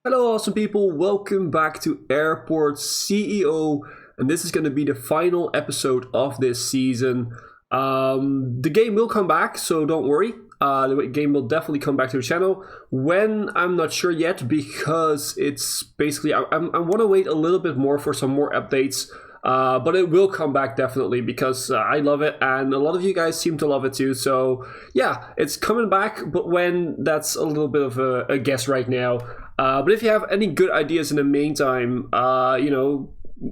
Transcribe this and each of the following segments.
Hello, awesome people. Welcome back to Airport CEO, and this is going to be the final episode of this season. The game will come back, so don't worry. The game will definitely come back to the channel. When, I'm not sure yet, because it's basically I want to wait a little bit more for some more updates. But it will come back definitely because I love it, and a lot of you guys seem to love it too. So yeah, it's coming back, but when, that's a little bit of a guess right now. But if you have any good ideas in the meantime,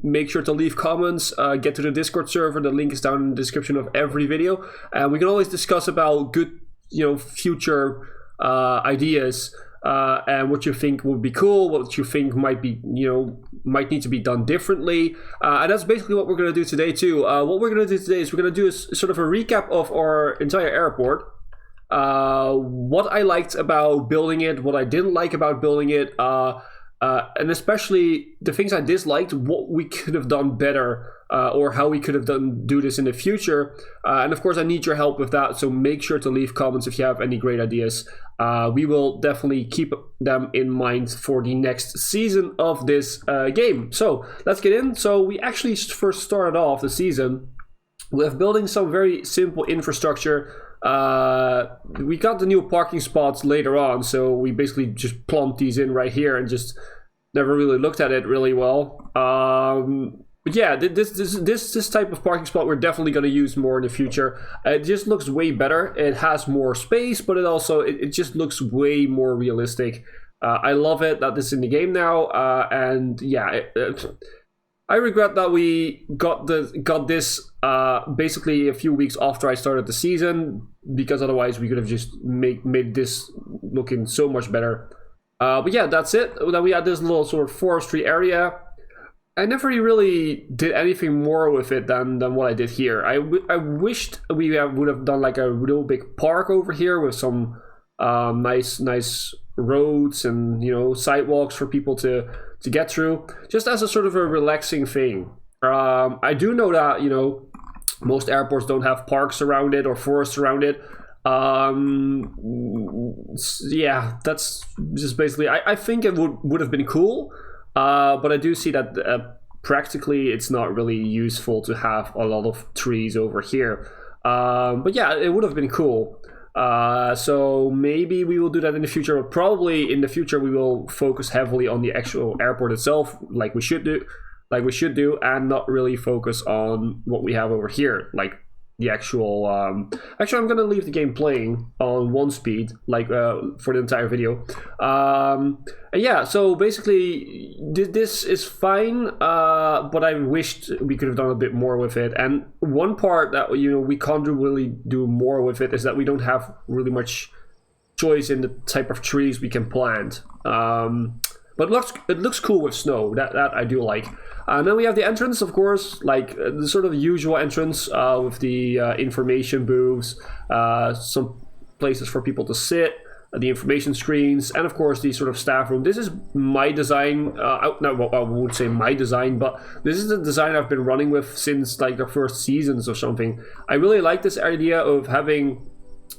make sure to leave comments, get to the Discord server. The link is down in the description of every video. And we can always discuss about good, future ideas, and what you think would be cool, what you think might be, might need to be done differently. And that's basically what we're going to do today too. What we're going to do today is we're going to do a sort of a recap of our entire airport. What I liked about building it, what I didn't like about building it, and especially the things I disliked, what we could have done better, or how we could have do this in the future. And of course, I need your help with that, so make sure to leave comments if you have any great ideas. We will definitely keep them in mind for the next season of this game. So let's get in. So we actually first started off the season with building some very simple infrastructure. We got the new parking spots later on, so we basically just plumped these in right here and just never really looked at it really well. But yeah, this type of parking spot we're definitely going to use more in the future. It just looks way better. It has more space, but it just looks way more realistic. I love it that this is in the game now, and yeah. I regret that we got this basically a few weeks after I started the season, because otherwise we could have just made this looking so much better. But yeah, that's it. Then we had this little sort of forestry area. I never really did anything more with it than what I did here. I wished we would have done like a real big park over here with some nice roads and sidewalks for people to get through, just as a sort of a relaxing thing. I do know that most airports don't have parks around it or forests around it. Yeah, that's just basically. I think it would have been cool, but I do see that practically it's not really useful to have a lot of trees over here. But yeah, it would have been cool. So maybe we will do that in the future, but probably in the future we will focus heavily on the actual airport itself, like we should do, and not really focus on what we have over here, like the actual actually I'm gonna leave the game playing on 1 speed, like for the entire video. And yeah, so basically this is fine, but I wished we could have done a bit more with it. And one part that we can't really do more with it is that we don't have really much choice in the type of trees we can plant. But it looks cool with snow. That I do like. And then we have the entrance, of course, like the sort of usual entrance with the information booths, some places for people to sit, the information screens, and of course the sort of staff room. This is my design. I won't say my design, but this is the design I've been running with since like the first seasons or something. I really like this idea of having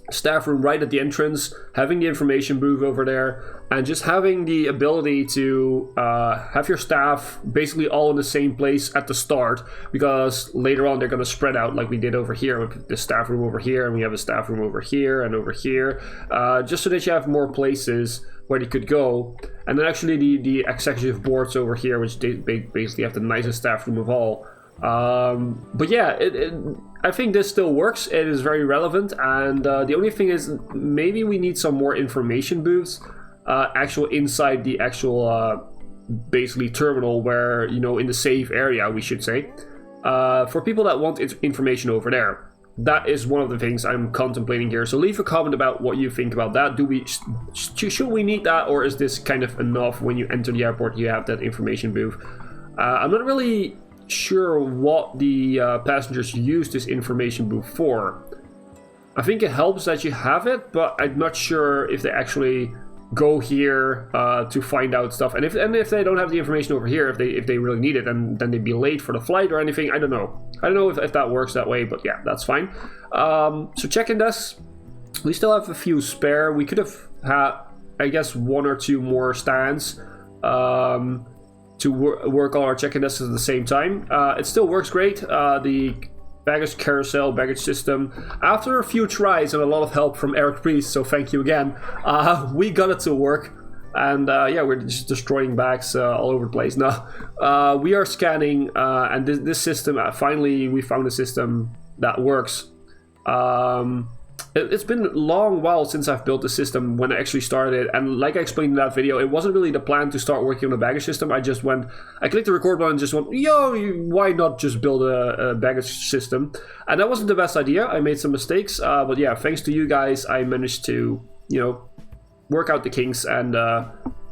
staff room right at the entrance, having the information booth over there, and just having the ability to have your staff basically all in the same place at the start, because later on they're going to spread out like we did over here with the staff room over here, and we have a staff room over here and over here, just so that you have more places where they could go. And then actually the executive boards over here, which they basically have the nicest staff room of all. But yeah, I think this still works. It is very relevant, and the only thing is maybe we need some more information booths actual inside the actual basically terminal, where in the safe area, we should say, for people that want information over there. That is one of the things I'm contemplating here. So leave a comment about what you think about that. Should we need that, or is this kind of enough? When you enter the airport, you have that information booth. I'm not really sure what the passengers use this information booth for. I think it helps that you have it, but I'm not sure if they actually go here to find out stuff. And if they don't have the information over here, if they really need it, then they'd be late for the flight or anything. I don't know if that works that way, but yeah, that's fine. So checking this, we still have a few spare. We could have had, I guess, 1 or 2 more stands to work all our check-in desks at the same time. It still works great. The baggage carousel, baggage system, after a few tries and a lot of help from Eric Priest, so thank you again, we got it to work. And yeah, we're just destroying bags all over the place. Now, we are scanning, and this system, finally we found a system that works. It's been a long while since I've built the system when I actually started, and like I explained in that video, it wasn't really the plan to start working on the baggage system. I clicked the record button and just went, yo, why not just build a baggage system? And that wasn't the best idea. I made some mistakes, but yeah, thanks to you guys, I managed to, work out the kinks and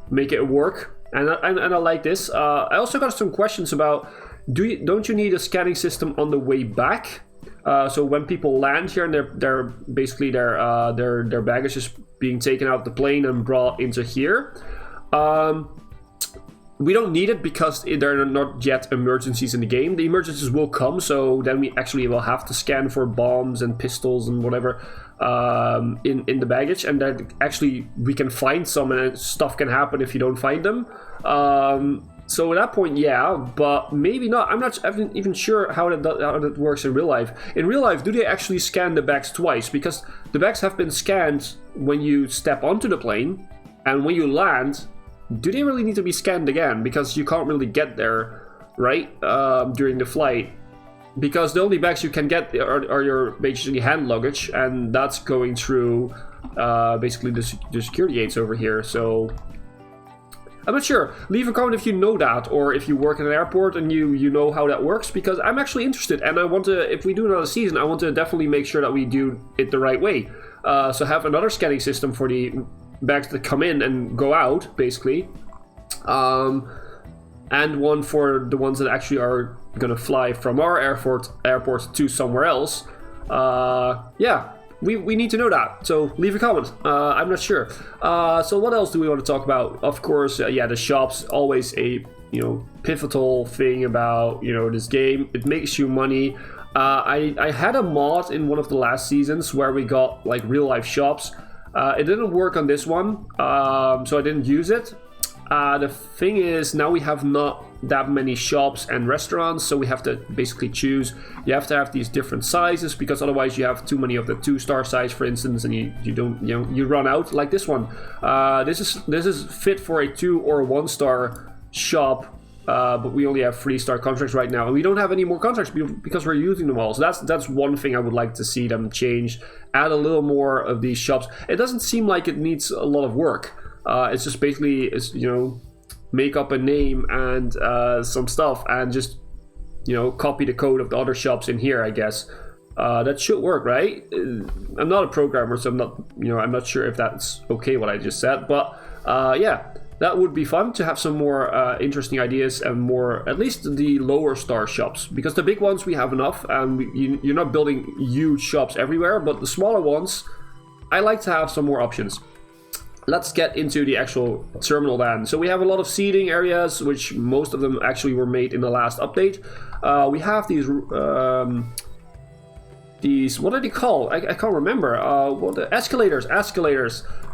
make it work. And I like this. I also got some questions about, don't you need a scanning system on the way back? So when people land here and they're basically their baggage is being taken out of the plane and brought into here, we don't need it because there are not yet emergencies in the game. The emergencies will come, so then we actually will have to scan for bombs and pistols and whatever in the baggage, and then actually we can find some and stuff can happen if you don't find them. So at that point, yeah, but maybe not. I'm not even sure how that works in real life. In real life, do they actually scan the bags twice? Because the bags have been scanned when you step onto the plane, and when you land, do they really need to be scanned again? Because you can't really get there, right, during the flight. Because the only bags you can get are your basically hand luggage, and that's going through basically the security gates over here, so... I'm not sure. Leave a comment if you know that, or if you work at an airport and you know how that works, because I'm actually interested, and I want to, if we do another season, I want to definitely make sure that we do it the right way. So have another scanning system for the bags that come in and go out, basically. And one for the ones that actually are going to fly from our airport to somewhere else. Yeah. We need to know that, so leave a comment. I'm not sure. So what else do we want to talk about? Of course, yeah, the shops, always a pivotal thing about this game. It makes you money. I had a mod in one of the last seasons where we got like real life shops. It didn't work on this one, so I didn't use it. The thing is, now we have not that many shops and restaurants, so we have to basically choose. You have to have these different sizes, because otherwise you have too many of the 2-star size, for instance, and you don't you run out. Like this one. This is fit for a 2 or 1-star shop, but we only have 3-star contracts right now, and we don't have any more contracts because we're using them all. So that's one thing I would like to see them change. Add a little more of these shops. It doesn't seem like it needs a lot of work. It's just basically, make up a name and some stuff, and just copy the code of the other shops in here, I guess. That should work, right? I'm not a programmer, so I'm not sure if that's okay what I just said, but yeah, that would be fun to have some more interesting ideas, and more, at least the lower star shops, because the big ones we have enough, and you're not building huge shops everywhere, but the smaller ones, I like to have some more options. Let's get into the actual terminal then. So we have a lot of seating areas, which most of them actually were made in the last update. We have these what are they called? I can't remember. Well, the escalators.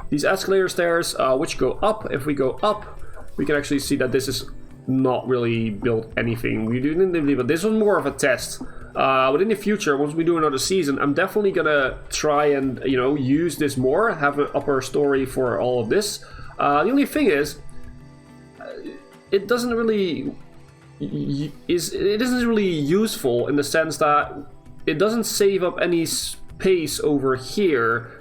These escalator stairs, which go up. If we go up, we can actually see that this is not really built anything. We didn't believe it. This was more of a test. But in the future, once we do another season, I'm definitely gonna try and use this more, have an upper story for all of this. The only thing is, it isn't really useful in the sense that it doesn't save up any space over here,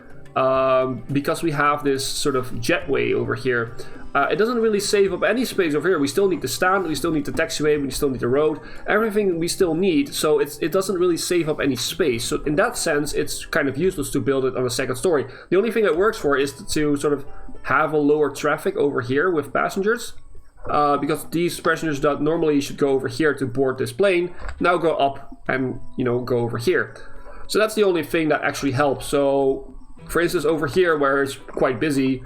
because we have this sort of jetway over here. It doesn't really save up any space over here. We still need the stand, we still need the taxiway, we still need the road, everything we still need, so it doesn't really save up any space. So in that sense, it's kind of useless to build it on a second story. The only thing it works for is to sort of have a lower traffic over here with passengers, because these passengers that normally should go over here to board this plane, now go up and go over here. So that's the only thing that actually helps. So for instance, over here where it's quite busy,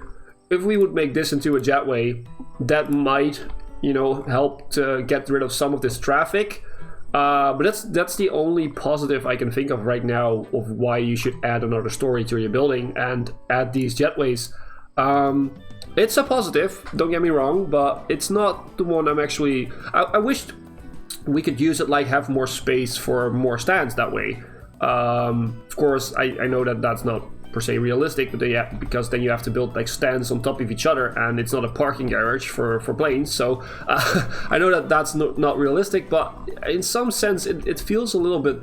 if we would make this into a jetway, that might, help to get rid of some of this traffic. But that's the only positive I can think of right now of why you should add another story to your building and add these jetways. It's a positive, don't get me wrong, but it's not the one I'm actually... I wish we could use it, like have more space for more stands that way. Of course, I know that that's not per se realistic, but yeah, because then you have to build like stands on top of each other, and it's not a parking garage for planes. So I know that that's not realistic, but in some sense it feels a little bit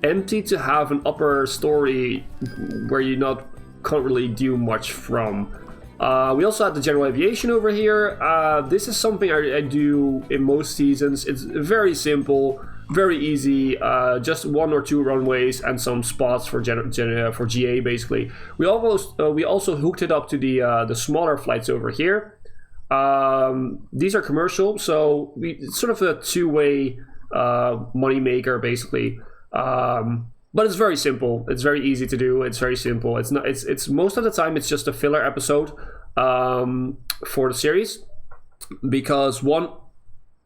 empty to have an upper story where you can't really do much from. We also had the general aviation over here. This is something I do in most seasons. It's very simple, very easy, just 1 or 2 runways and some spots for GA basically. We also hooked it up to the smaller flights over here. These are commercial, so it's sort of a two-way money maker basically. But it's very simple. It's very easy to do. It's very simple. It's not. It's most of the time it's just a filler episode for the series, because 1,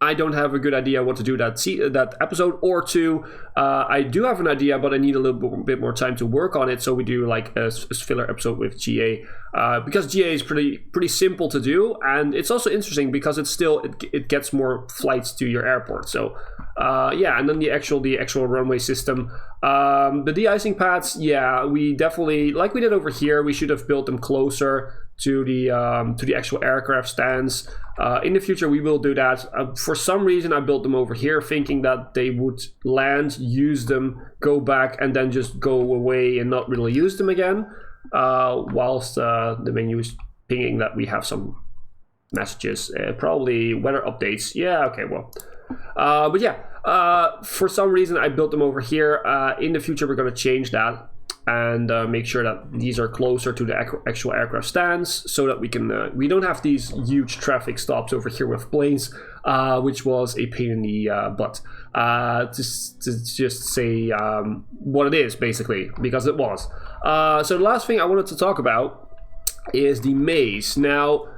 I don't have a good idea what to do that episode, or 2, I do have an idea, but I need a little bit more time to work on it. So we do like a filler episode with GA, because GA is pretty simple to do, and it's also interesting because it gets more flights to your airport. So yeah, and then the actual runway system, the de-icing pads. Yeah, we definitely, like we did over here, we should have built them closer to the actual aircraft stands. In the future we will do that. For some reason I built them over here thinking that they would land, use them, go back, and then just go away and not really use them again, whilst the menu is pinging that we have some messages, probably weather updates. Yeah, okay, well, but yeah, for some reason I built them over here. In the future we're going to change that and make sure that these are closer to the actual aircraft stands, so that we don't have these huge traffic stops over here with planes, which was a pain in the butt. To just say what it is, basically, because it was. So the last thing I wanted to talk about is the maze. Now,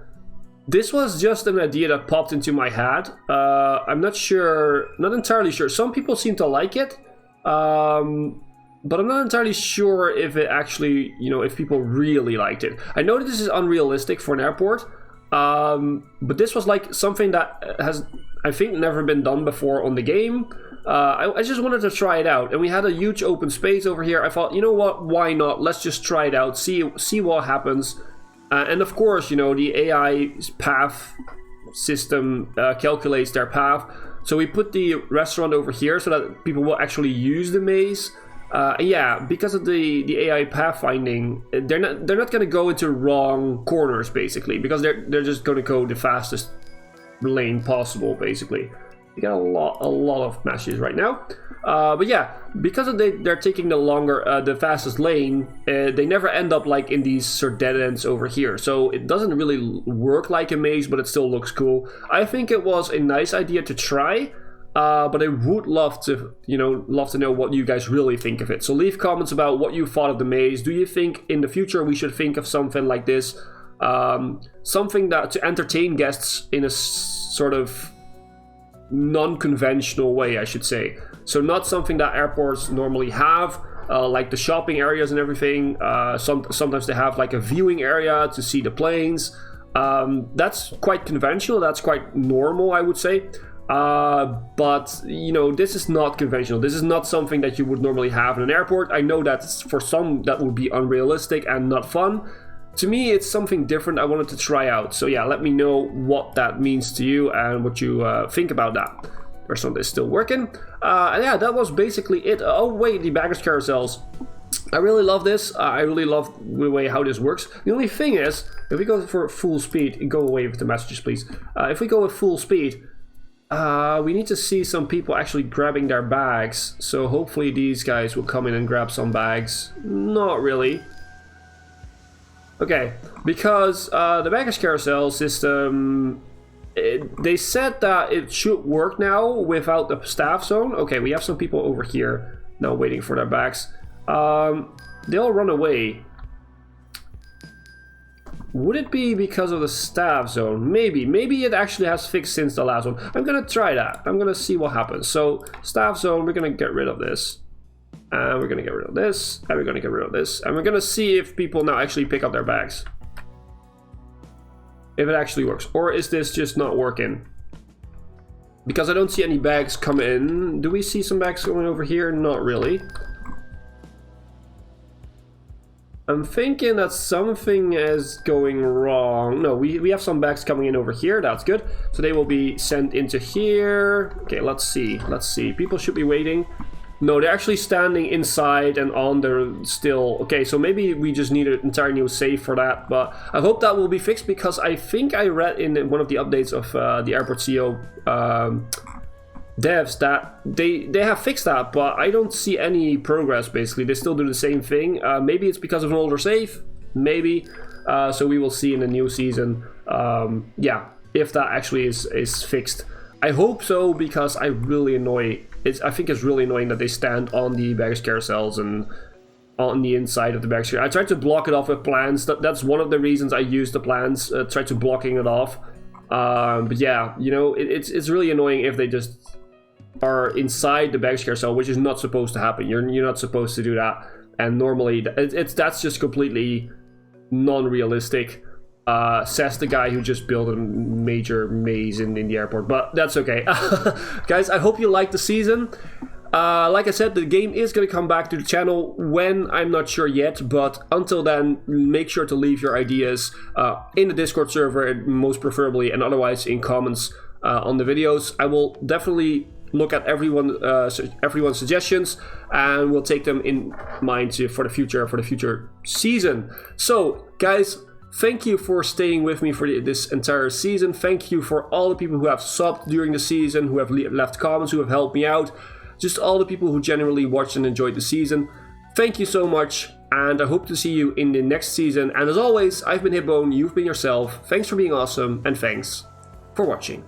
this was just an idea that popped into my head. I'm not entirely sure. Some people seem to like it. But I'm not entirely sure if it actually, if people really liked it. I know that this is unrealistic for an airport, but this was like something that has, I think, never been done before on the game. I just wanted to try it out, and we had a huge open space over here. I thought, you know what, why not? Let's just try it out, see what happens. And of course, the AI path system calculates their path. So we put the restaurant over here so that people will actually use the maze. Yeah, because of the AI pathfinding, they're not going to go into wrong corners basically, because they're just going to go the fastest lane possible basically. You got a lot of messages right now, but yeah, because of they're taking the fastest lane, they never end up like in these sort of dead ends over here. So it doesn't really work like a maze, but it still looks cool. I think it was a nice idea to try. But I would love to know what you guys really think of it. So leave comments about what you thought of the maze. Do you think in the future we should think of something like this? Something that to entertain guests in a sort of non-conventional way, I should say. So not something that airports normally have, like the shopping areas and everything. Sometimes they have like a viewing area to see the planes. That's quite conventional. That's quite normal, I would say. But this is not conventional. This is not something that you would normally have in an airport. I know that for some that would be unrealistic and not fun. To me, it's something different I wanted to try out. So yeah, let me know what that means to you and what you think about that. The restaurant is still working. And yeah, that was basically it. Oh wait, the baggage carousels. I really love this. I really love the way how this works. The only thing is, if we go for full speed, go away with the messages, please. If we go with full speed, we need to see some people actually grabbing their bags. So hopefully these guys will come in and grab some bags. Not really. Okay, because the baggage carousel system, they said that it should work now without the staff zone. Okay, we have some people over here now waiting for their bags. They'll run away. Would it be because of the staff zone? Maybe it actually has fixed since the last one. I'm gonna try that. I'm gonna see what happens. So staff zone, we're gonna get rid of this. And we're gonna get rid of this. And we're gonna get rid of this. And we're gonna see if people now actually pick up their bags. if it actually works. Or is this just not working? Because I don't see any bags come in. Do we see some bags going over here? Not really. I'm thinking that something is going wrong. No, we have some bags coming in over here. That's good. So they will be sent into here. Okay, let's see. Let's see. People should be waiting. No, they're actually standing inside and on there still. Okay, so maybe we just need an entire new save for that. But I hope that will be fixed, because I think I read in one of the updates of the Airport CEO devs that they have fixed that, but I don't see any progress. Basically, they still do the same thing. Maybe it's because of an older save. Maybe. So we will see in the new season. Yeah, if that actually is fixed. I hope so, because I think it's really annoying that they stand on the baggage carousels and on the inside of the baggage carousel. I tried to block it off with plans. That's one of the reasons I used the plans. Tried to blocking it off. But yeah, you know, it's really annoying if they just are inside the baggage carousel, which is not supposed to happen. You're not supposed to do that. And normally, that's just completely non-realistic. Says the guy who just built a major maze in the airport, but that's okay. Guys, I hope you liked the season. Like I said, the game is going to come back to the channel when, I'm not sure yet, but until then, make sure to leave your ideas in the Discord server, most preferably, and otherwise in comments on the videos. I will definitely look at everyone's suggestions, and we'll take them in mind for the future season. So, guys, thank you for staying with me for this entire season. Thank you for all the people who have subbed during the season, who have left comments, who have helped me out. Just all the people who genuinely watched and enjoyed the season. Thank you so much, and I hope to see you in the next season. And as always, I've been Hipbone, you've been yourself. Thanks for being awesome, and thanks for watching.